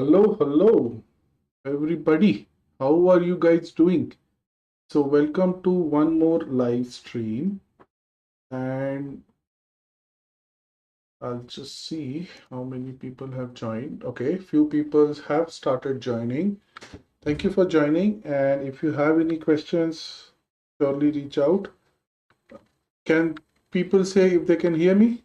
Hello, everybody. How are you guys doing? So, welcome to one more live stream, and I'll just see how many people have joined. Okay, few people have started joining. Thank you for joining, and if you have any questions, surely reach out. Can people say if they can hear me?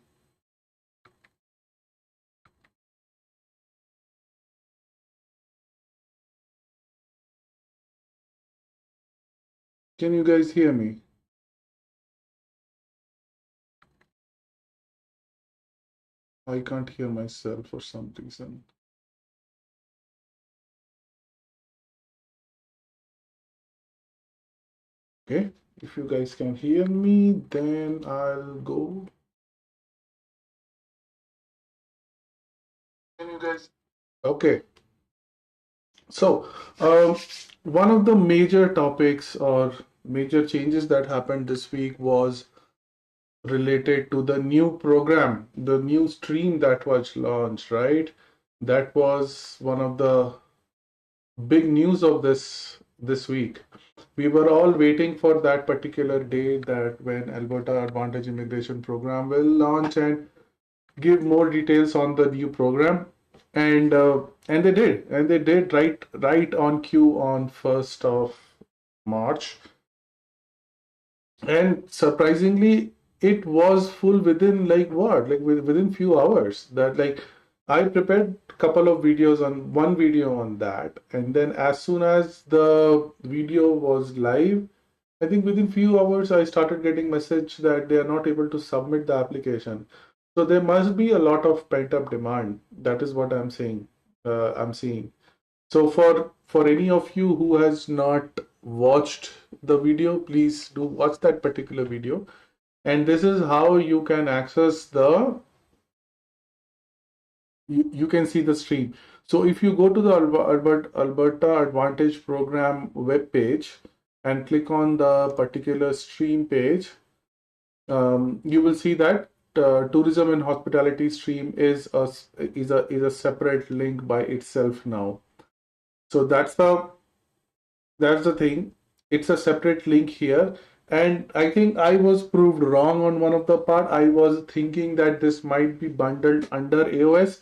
Can you guys hear me? I can't hear myself for some reason. Okay, if you guys can hear me, then I'll go. Can you guys? Okay, so one of the major topics or major changes that happened this week was related to the new program, the new stream that was launched, right? That was one of the big news of this week. We were all waiting for that particular day that when Alberta Advantage Immigration Program will launch and give more details on the new program, and they did right on cue on 1st of March, and surprisingly it was full within like what, like within few hours. That like I prepared a couple of videos on one video on that, and then as soon as the video was live, I think within few hours I started getting message that they are not able to submit the application. So there must be a lot of pent up demand. That is what I'm saying. I'm seeing. So for any of you who has not watched the video, please do watch that particular video. And this is how you can access the you can see the stream. So if you go to the Alberta Advantage Program web page and click on the particular stream page, you will see that tourism and hospitality stream is a separate link by itself now. So that's the thing. It's a separate link here. And I think I was proved wrong on one of the part. I was thinking that this might be bundled under AOS,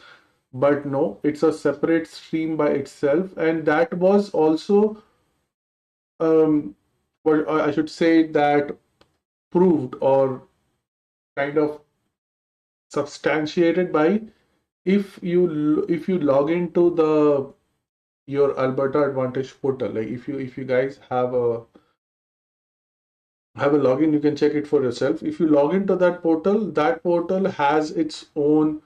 but no, it's a separate stream by itself. And that was also, what I should say, that proved or kind of substantiated by if you log into the your Alberta Advantage portal. Like if you guys have a login, you can check it for yourself. If you log into that portal has its own,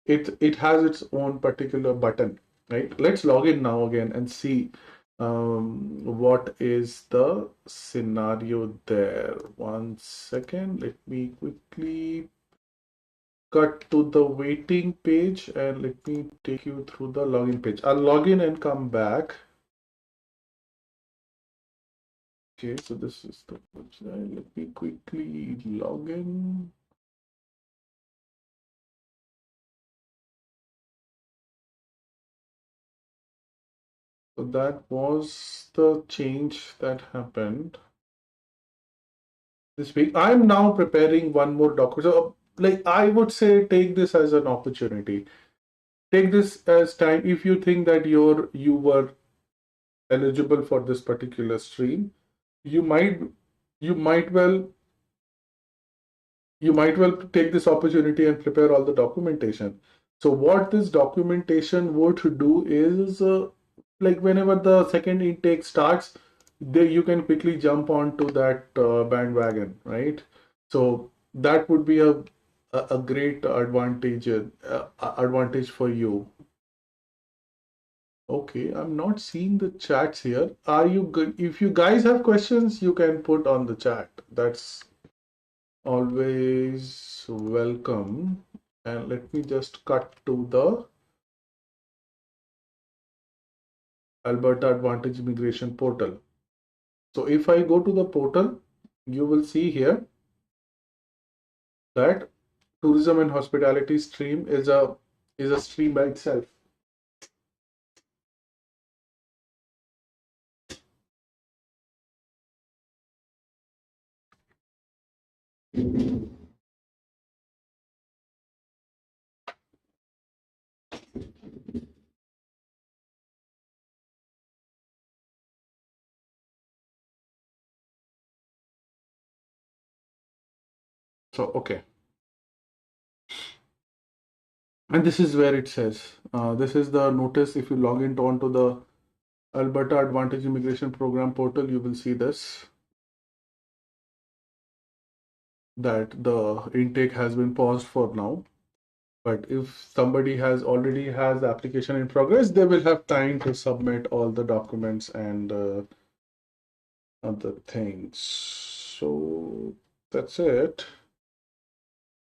it has its own particular button, right? Let's log in now again and see what is the scenario there. One second, let me quickly cut to the waiting page and let me take you through the login page. I'll log in and come back. Okay, so this is the website. Let me quickly log in. So that was the change that happened this week. I'm now preparing one more document. So, like, I would say, take this as an opportunity. Take this as time. If you think that you were eligible for this particular stream, you might you might well you might well take this opportunity and prepare all the documentation. So what this documentation would do is like whenever the second intake starts, there you can quickly jump onto that bandwagon, right? So that would be a great advantage for you. Okay, I'm not seeing the chats here. Are you good? If you guys have questions, you can put on the chat. That's always welcome. And let me just cut to the Alberta Advantage Immigration Portal. So if I go to the portal, you will see here that tourism and hospitality stream is a stream by itself. So, okay. And this is where it says, this is the notice. If you log into onto the Alberta Advantage Immigration Program portal, you will see this, that the intake has been paused for now. But if somebody has already has the application in progress, they will have time to submit all the documents and other things. So that's it.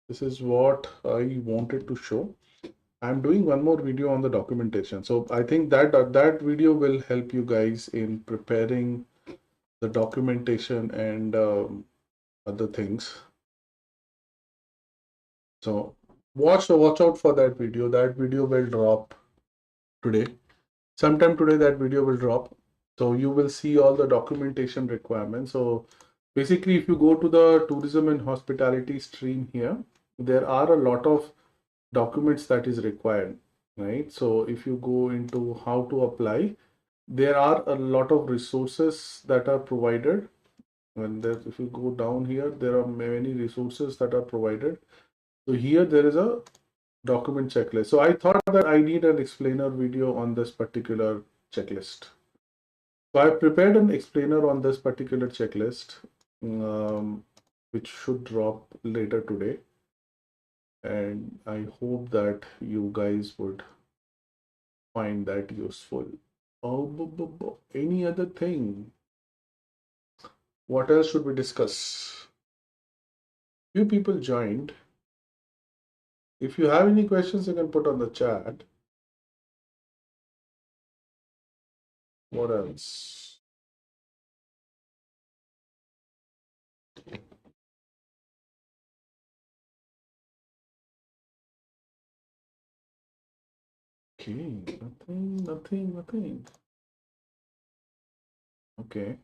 This is what I wanted to show. I'm doing one more video on the documentation. So I think that that video will help you guys in preparing the documentation and other things. So watch out for that video. That video will drop today. Sometime today that video will drop. So you will see all the documentation requirements. So basically, if you go to the tourism and hospitality stream here, there are a lot of documents that is required, right? So if you go into how to apply, there are a lot of resources that are provided. And there, if you go down here, there are many resources that are provided. So here there is a document checklist. So I thought that I need an explainer video on this particular checklist. So I prepared an explainer on this particular checklist, which should drop later today. And I hope that you guys would find that useful. Oh, any other thing? What else should we discuss? Few people joined. If you have any questions, you can put on the chat. What else? Okay, nothing. Okay.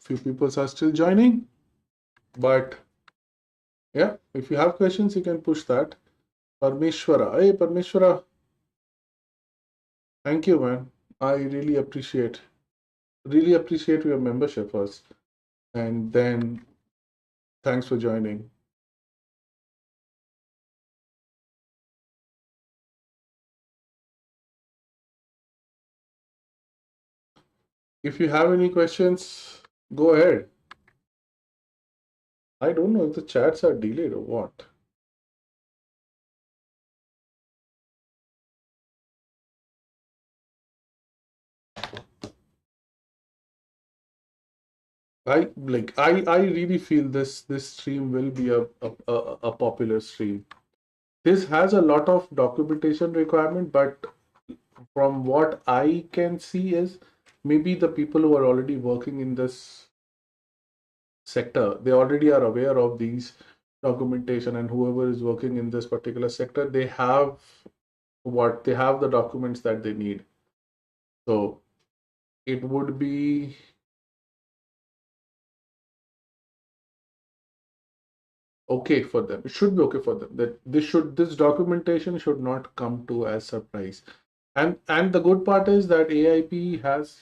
Few people are still joining, but yeah, if you have questions, you can push that. Parmeshwara, hey Parmeshwara, thank you, man. I really appreciate your membership first, and then thanks for joining. If you have any questions, go ahead. I don't know if the chats are delayed or what. I really feel this stream will be a popular stream. This has a lot of documentation requirement, but from what I can see is maybe the people who are already working in this sector, they already are aware of these documentation, and whoever is working in this particular sector, they have the documents that they need. So it would be okay for them. It should be okay for them. That this documentation should not come to as surprise. And the good part is that AIP has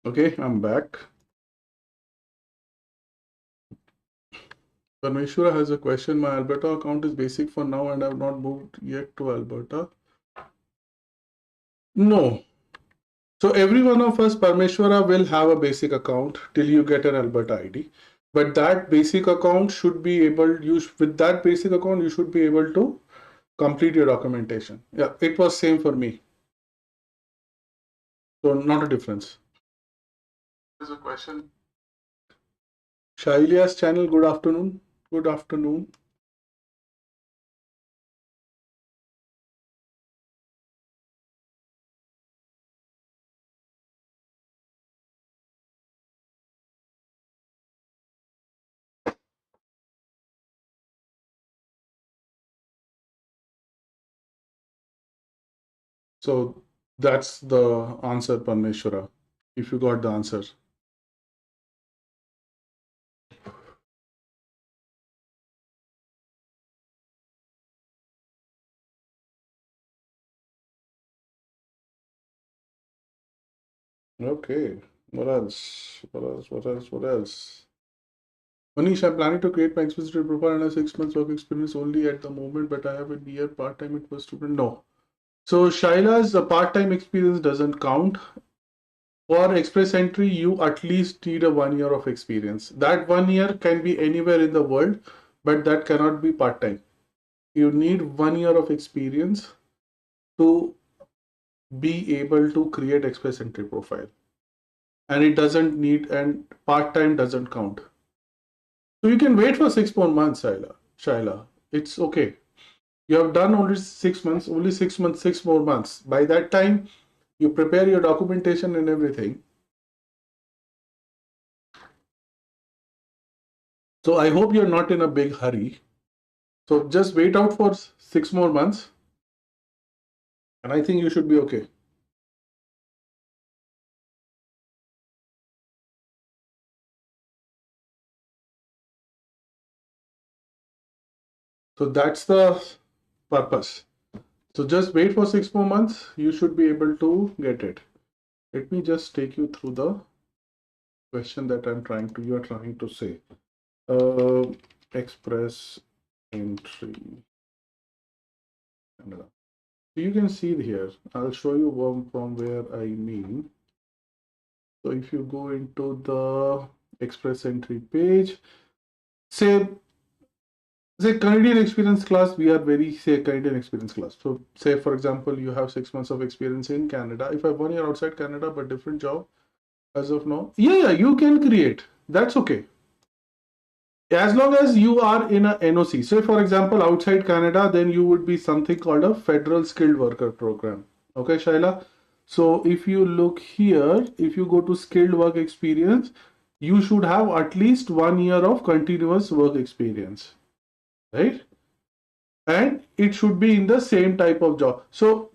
Okay, I'm back. Parmeshwara has a question. My Alberta account is basic for now and I have not moved yet to Alberta. No. So every one of us, Parmeshwara, will have a basic account till you get an Alberta ID. But that basic account should be able, with that basic account, you should be able to complete your documentation. Yeah, it was same for me. So not a difference. There's a question. Shailia's channel, good afternoon. Good afternoon. So that's the answer, Parmeshwara, if you got the answer. Okay. What else? What else? What else? What else? Manish, I'm planning to create my explicit profile and a 6 months work experience only at the moment, but I have a year part-time it was student. No. So Shaila's part-time experience doesn't count. For express entry, you at least need a 1 year of experience. That 1 year can be anywhere in the world, but that cannot be part-time. You need 1 year of experience to be able to create express entry profile. And it doesn't need, and part-time doesn't count. So you can wait for 6 more months, Shaila. It's okay. You have done only 6 months, only 6 months, 6 more months. By that time, you prepare your documentation and everything. So I hope you're not in a big hurry. So just wait out for 6 more months, and I think you should be okay. So that's the purpose. So just wait for 6 more months. You should be able to get it. Let me just take you through the question that you are trying to say. Express entry. So you can see here, I'll show you from where I mean. So if you go into the express entry page, say Canadian experience class, we are very say Canadian experience class. So say for example, you have 6 months of experience in Canada. If I have 1 year outside Canada, but different job as of now, yeah, you can create. That's okay. As long as you are in a NOC. So for example, outside Canada, then you would be something called a federal skilled worker program. Okay, Shaila. So if you look here, if you go to skilled work experience, you should have at least 1 year of continuous work experience, right? And it should be in the same type of job. So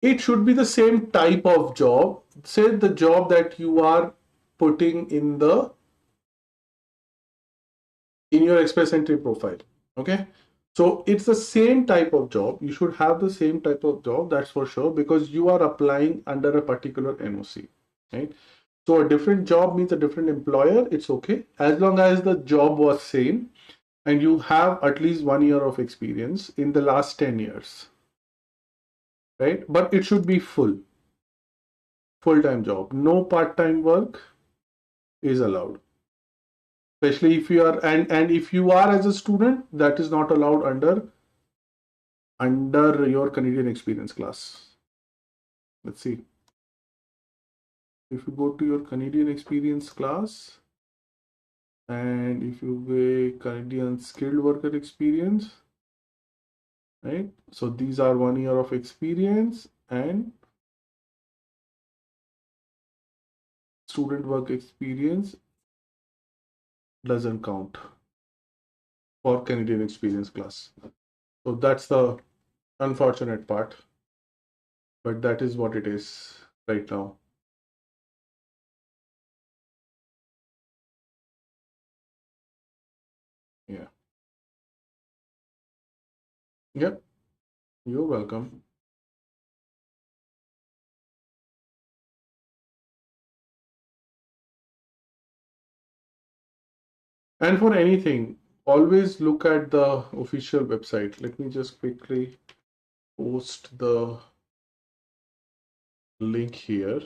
it should be the same type of job. Say the job that you are putting in your express entry profile. Okay. So it's the same type of job. You should have the same type of job, that's for sure, because you are applying under a particular NOC. Right. So a different job means a different employer. It's okay. As long as the job was same and you have at least 1 year of experience in the last 10 years. Right? But it should be full-time job. No part-time work is allowed. Especially if you are and if you are as a student, that is not allowed under your Canadian experience class. Let's see. If you go to your Canadian experience class and if you go Canadian skilled worker experience, right? So these are 1 year of experience and student work experience doesn't count for Canadian experience class. So that's the unfortunate part, but that is what it is right now. Yeah. Yep. You're welcome. And for anything, always look at the official website. Let me just quickly post the link here.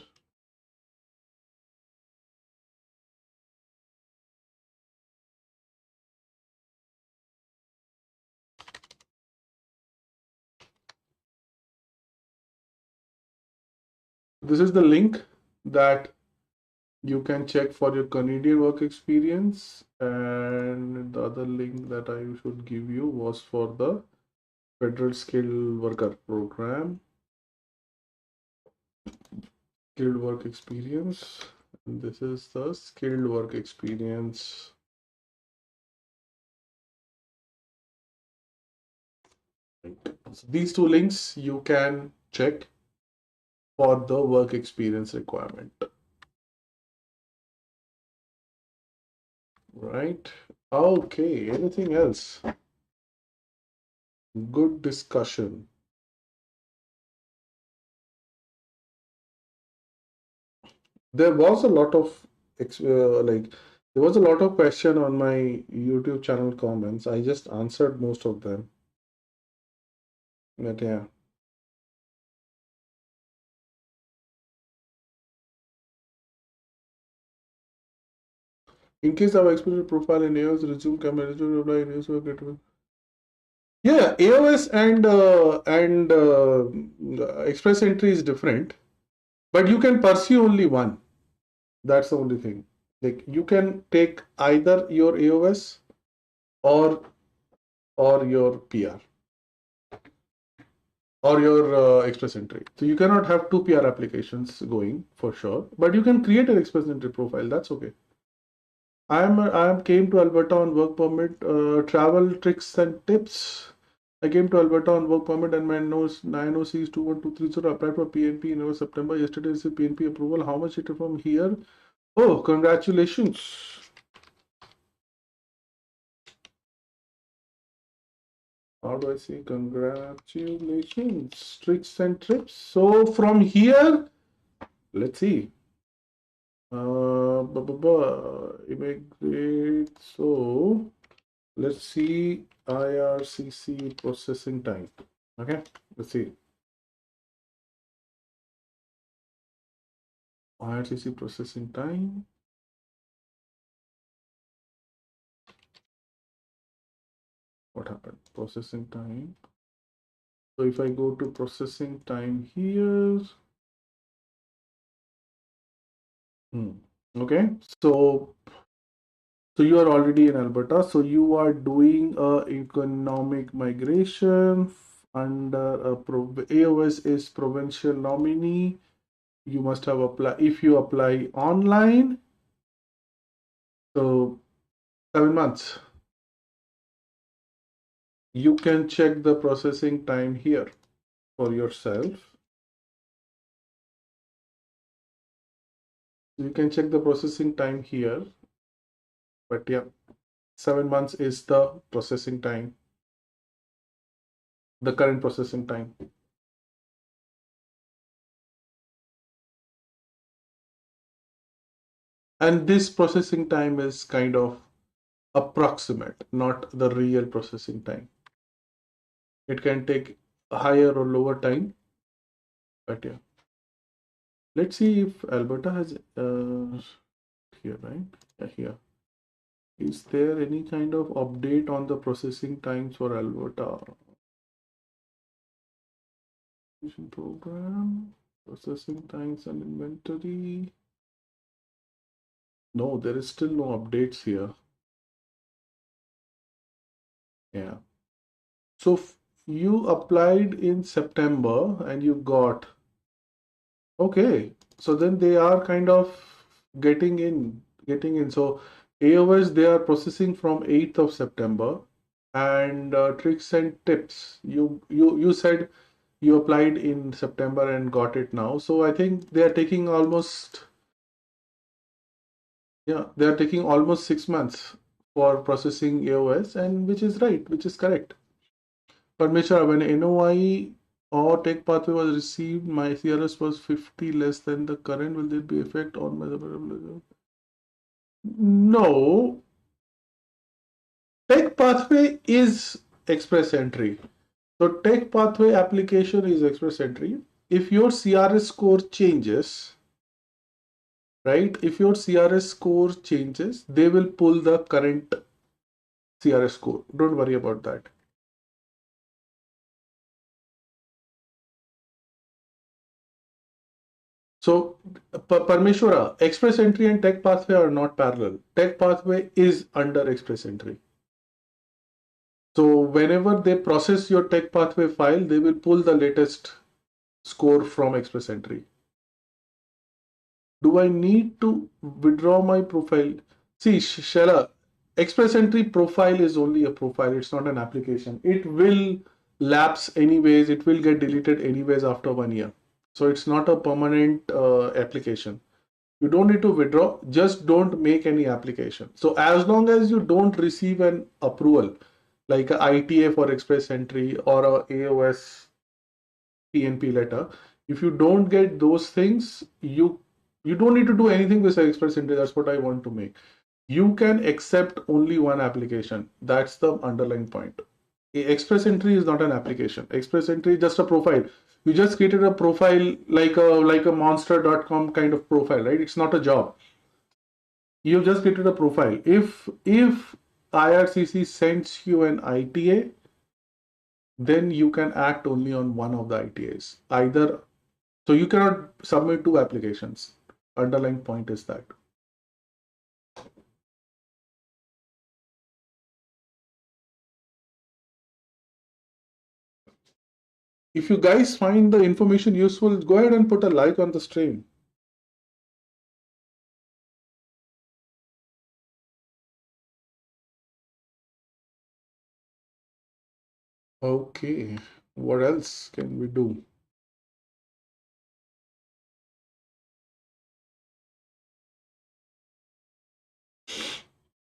This is the link that you can check for your Canadian work experience, and the other link that I should give you was for the Federal Skilled Worker Program, skilled work experience. And this is the skilled work experience. So these two links you can check for the work experience requirement, right? Okay, anything else? Good discussion. There was a lot of like there was a lot of question on my YouTube channel comments. I just answered most of them. But yeah. In case of experience profile in AOS, resume camera, resume reply in AOS work getaway. Yeah, AOS and Express Entry is different, but you can pursue only one. That's the only thing. Like you can take either your AOS or your PR or your Express Entry. So you cannot have two PR applications going for sure, but you can create an Express Entry profile. That's okay. I am came to Alberta on work permit. Travel tricks and tips. I came to Alberta on work permit and my NOC is 21230. Applied for PNP in September. Yesterday received PNP approval. How much it from here? Oh, congratulations. How do I say congratulations? Tricks and trips. So from here, let's see. Immigrate. So let's see IRCC processing time. Okay, let's see. IRCC processing time. What happened? Processing time. So if I go to processing time here, okay. So you are already in Alberta. So you are doing a economic migration under a AOS is provincial nominee. You must have applied if you apply online. So 7 months. You can check the processing time here for yourself. You can check the processing time here. But yeah, 7 months is the processing time, the current processing time. And this processing time is kind of approximate, not the real processing time. It can take higher or lower time, but yeah. Let's see if Alberta has here, right? Yeah, here. Is there any kind of update on the processing times for Alberta? Program, processing times and inventory. No, there is still no updates here. Yeah. So you applied in September and you got, okay. So then they are kind of getting in. So AOS, they are processing from 8th of September, and tricks and tips. You said you applied in September and got it now. So I think they are taking almost, yeah, they are taking almost 6 months for processing AOS, and which is right, which is correct. But Mishra, when NOI or tech pathway was received, my CRS was 50 less than the current. Will there be effect on my? No, Tech pathway is express entry. So tech pathway application is express entry. If your CRS score changes, right? If your CRS score changes, they will pull the current CRS score. Don't worry about that. So, Parmeshwara, express entry and tech pathway are not parallel. Tech pathway is under express entry. So, whenever they process your tech pathway file, they will pull the latest score from express entry. Do I need to withdraw my profile? See, Shela, express entry profile is only a profile, it's not an application. It will lapse anyways, it will get deleted anyways after 1 year. So, it's not a permanent application. You don't need to withdraw, just don't make any application. So as long as you don't receive an approval, like a ITA for express entry or a AOS PNP letter, if you don't get those things, you don't need to do anything with express entry. That's what I want to make. You can accept only one application. That's the underlying point. Express entry is not an application. Express entry is just a profile. You just created a profile like a monster.com kind of profile, right? It's not a job. You've just created a profile. If IRCC sends you an ITA, then you can act only on one of the ITAs. Either so you cannot submit two applications. Underlying point is that. If you guys find the information useful, go ahead and put a like on the stream. Okay, what else can we do?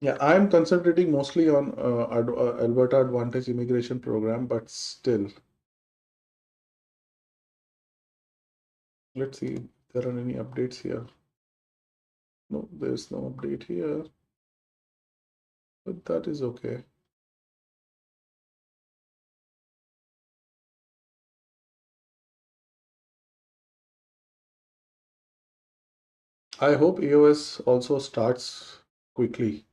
Yeah, I'm concentrating mostly on Alberta Advantage Immigration Program, but still, let's see if there are any updates here. No, there's no update here, but that is okay. I hope EOS also starts quickly.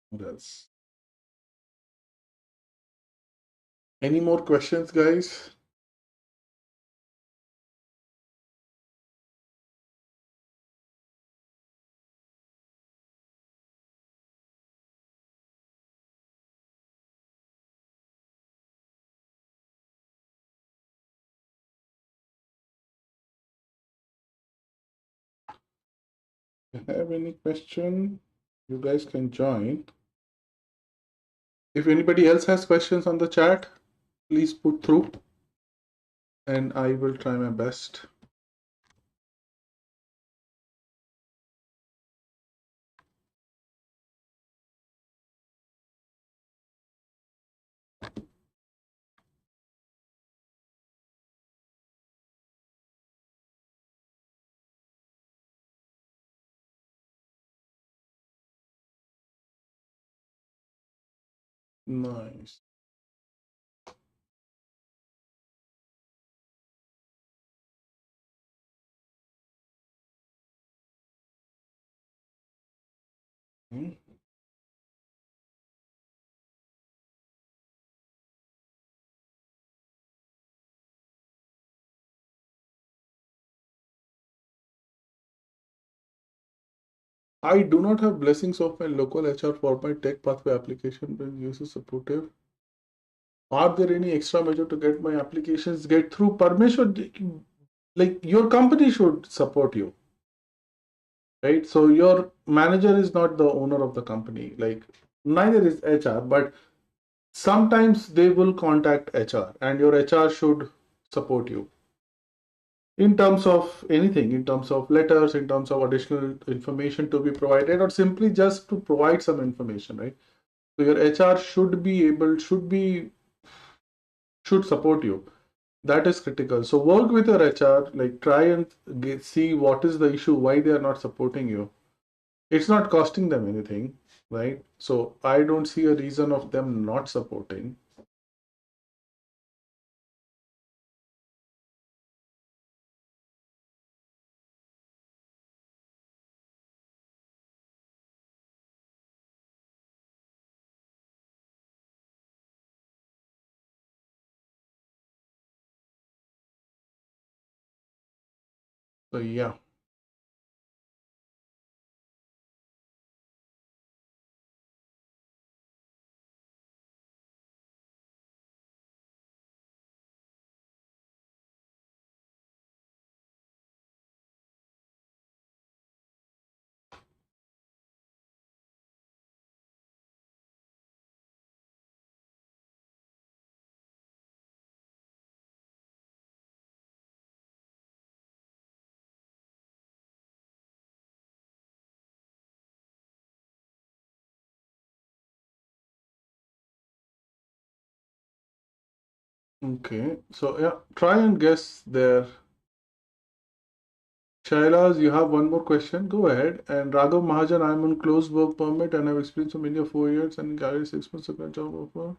What else? Any more questions, guys? If you have any question, you guys can join. If anybody else has questions on the chat, please put through and I will try my best. Nice. Hmm. I do not have blessings of my local HR for my tech pathway application when user supportive. Are there any extra measure to get my applications get through? Parmeshwar, like your company should support you, right? So your manager is not the owner of the company. Like neither is HR, but sometimes they will contact HR and your HR should support you in terms of anything, in terms of letters, in terms of additional information to be provided, or simply just to provide some information, right? So your HR should be should support you. That is critical. So work with your HR, like try and see what is the issue, why they are not supporting you. It's not costing them anything, right? So I don't see a reason of them not supporting. So yeah. Okay. So yeah, try and guess there. Shailas, you have one more question? Go ahead. And Raghav Mahajan, I'm on closed work permit and I've experience from India 4 years and Calgary 6 months ago job offer.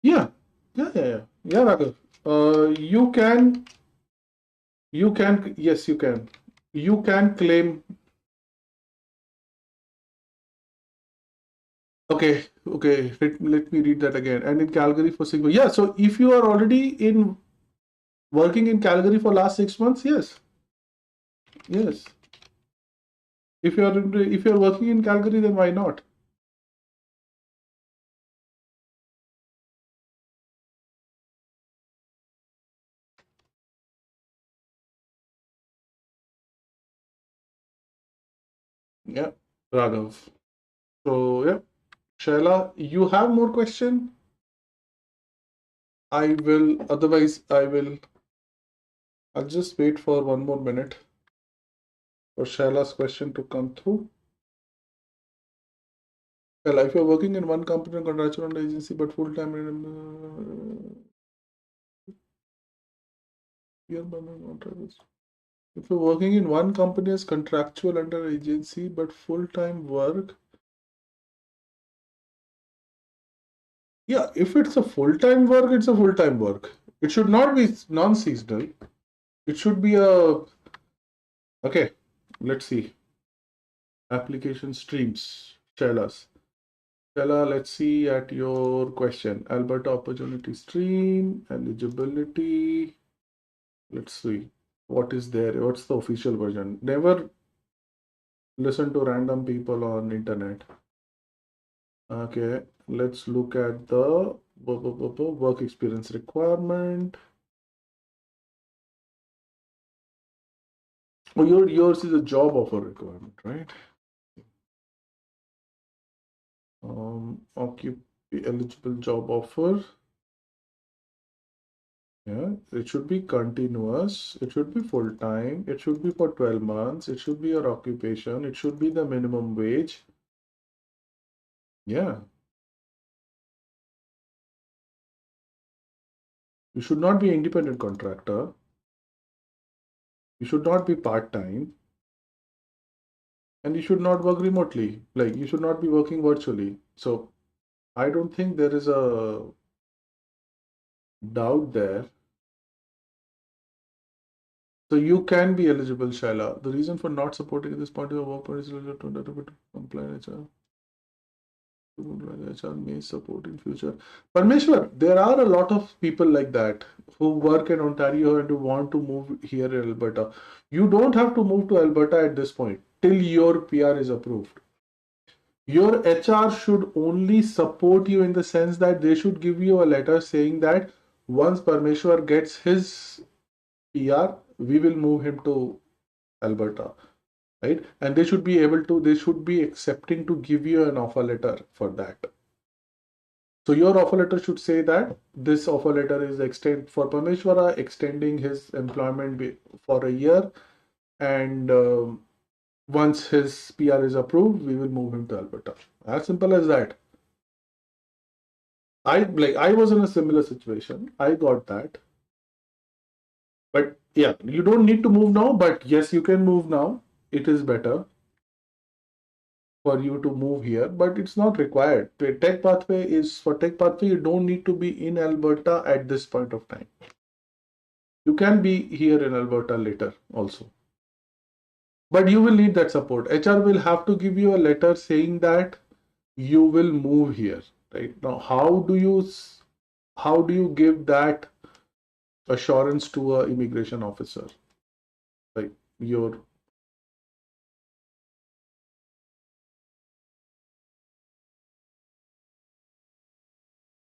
Yeah, yeah, Raghav. Yes, you can. You can claim. Okay. Let me read that again. And in Calgary for 6 months. Yeah, so if you are already in working in Calgary for last 6 months, yes. If you are working in Calgary, then why not? Yeah, Raghav. So yeah, Shaila, you have more question? I will. Otherwise, I will. I'll just wait for 1 more minute for Shaila's question to come through. Well, if you're working in one company, contractual under agency, but full time, if you're working in one company as contractual under agency, but full time work, yeah, if it's a full time work, it's a full time work. It should not be non seasonal. It should be a. Okay, let's see. Application streams. Shaila's. Stella, let's see at your question. Alberta opportunity stream, eligibility. Let's see what is there. What's the official version? Never listen to random people on internet. Okay, let's look at the work experience requirement. Oh, yours is a job offer requirement, right? Eligible job offer. Yeah, it should be continuous. It should be full time. It should be for 12 months. It should be your occupation. It should be the minimum wage. Yeah, you should not be independent contractor. You should not be part time. And you should not work remotely. Like you should not be working virtually. So I don't think there is a doubt there. So you can be eligible, Shaila. The reason for not supporting at this point of your work permit is related to compliance. HR may support in future. Parmeshwar, there are a lot of people like that who work in Ontario and who want to move here in Alberta. You don't have to move to Alberta at this point till your PR is approved. Your HR should only support you in the sense that they should give you a letter saying that once Parmeshwar gets his PR, we will move him to Alberta, right? And they should be accepting to give you an offer letter for that. So your offer letter should say that this offer letter is extend for Parmeshwara, extending his employment for a year, and once his PR is approved, we will move him to Alberta. As simple as that. I was in a similar situation. I got that. But yeah, you don't need to move now, but yes, you can move now. It is better for you to move here, but it's not required. The tech pathway is for tech pathway, you don't need to be in Alberta at this point of time. You can be here in Alberta later also. But you will need that support. HR will have to give you a letter saying that you will move here. Right now, how do you give that assurance to a immigration officer? Like your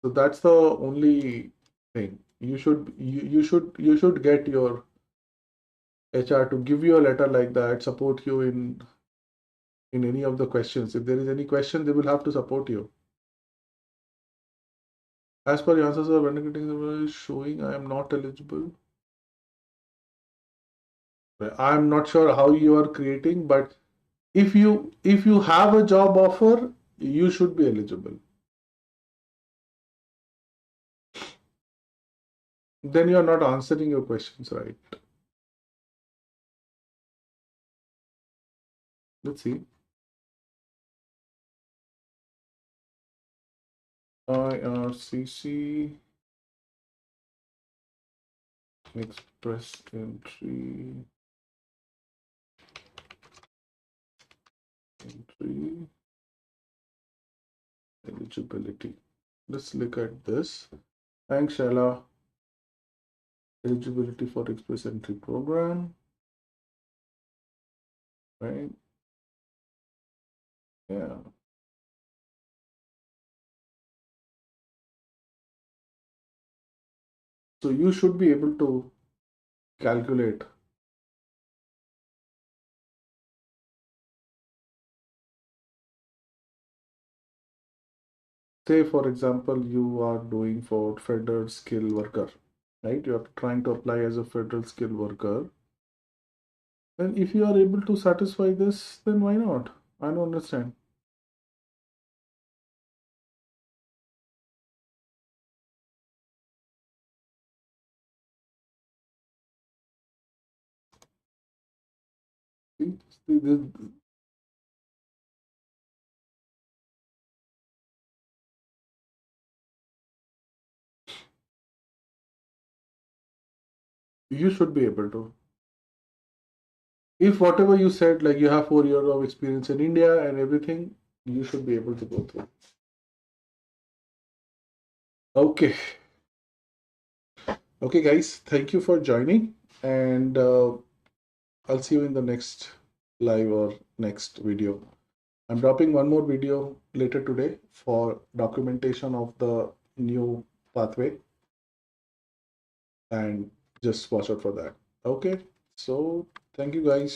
so that's the only thing. You should get your HR to give you a letter like that, support you in any of the questions. If there is any question, they will have to support you. As per your answers, the vendor is showing I am not eligible. I'm not sure how you are creating, but if you have a job offer, you should be eligible. Then you are not answering your questions right. Let's see. IRCC express entry eligibility. Let's look at this. Thanks, Shaila. Eligibility for express entry program. Right? Yeah. So you should be able to calculate. Say, for example, you are doing for federal skill worker, right? You are trying to apply as a federal skill worker. Then if you are able to satisfy this, then why not? I don't understand. See, you should be able to. If whatever you said, like you have 4 years of experience in India and everything, you should be able to go through. Okay. Okay, guys, thank you for joining, and I'll see you in the next live or next video. I'm dropping one more video later today for documentation of the new pathway, and just watch out for that. Okay, so thank you, guys.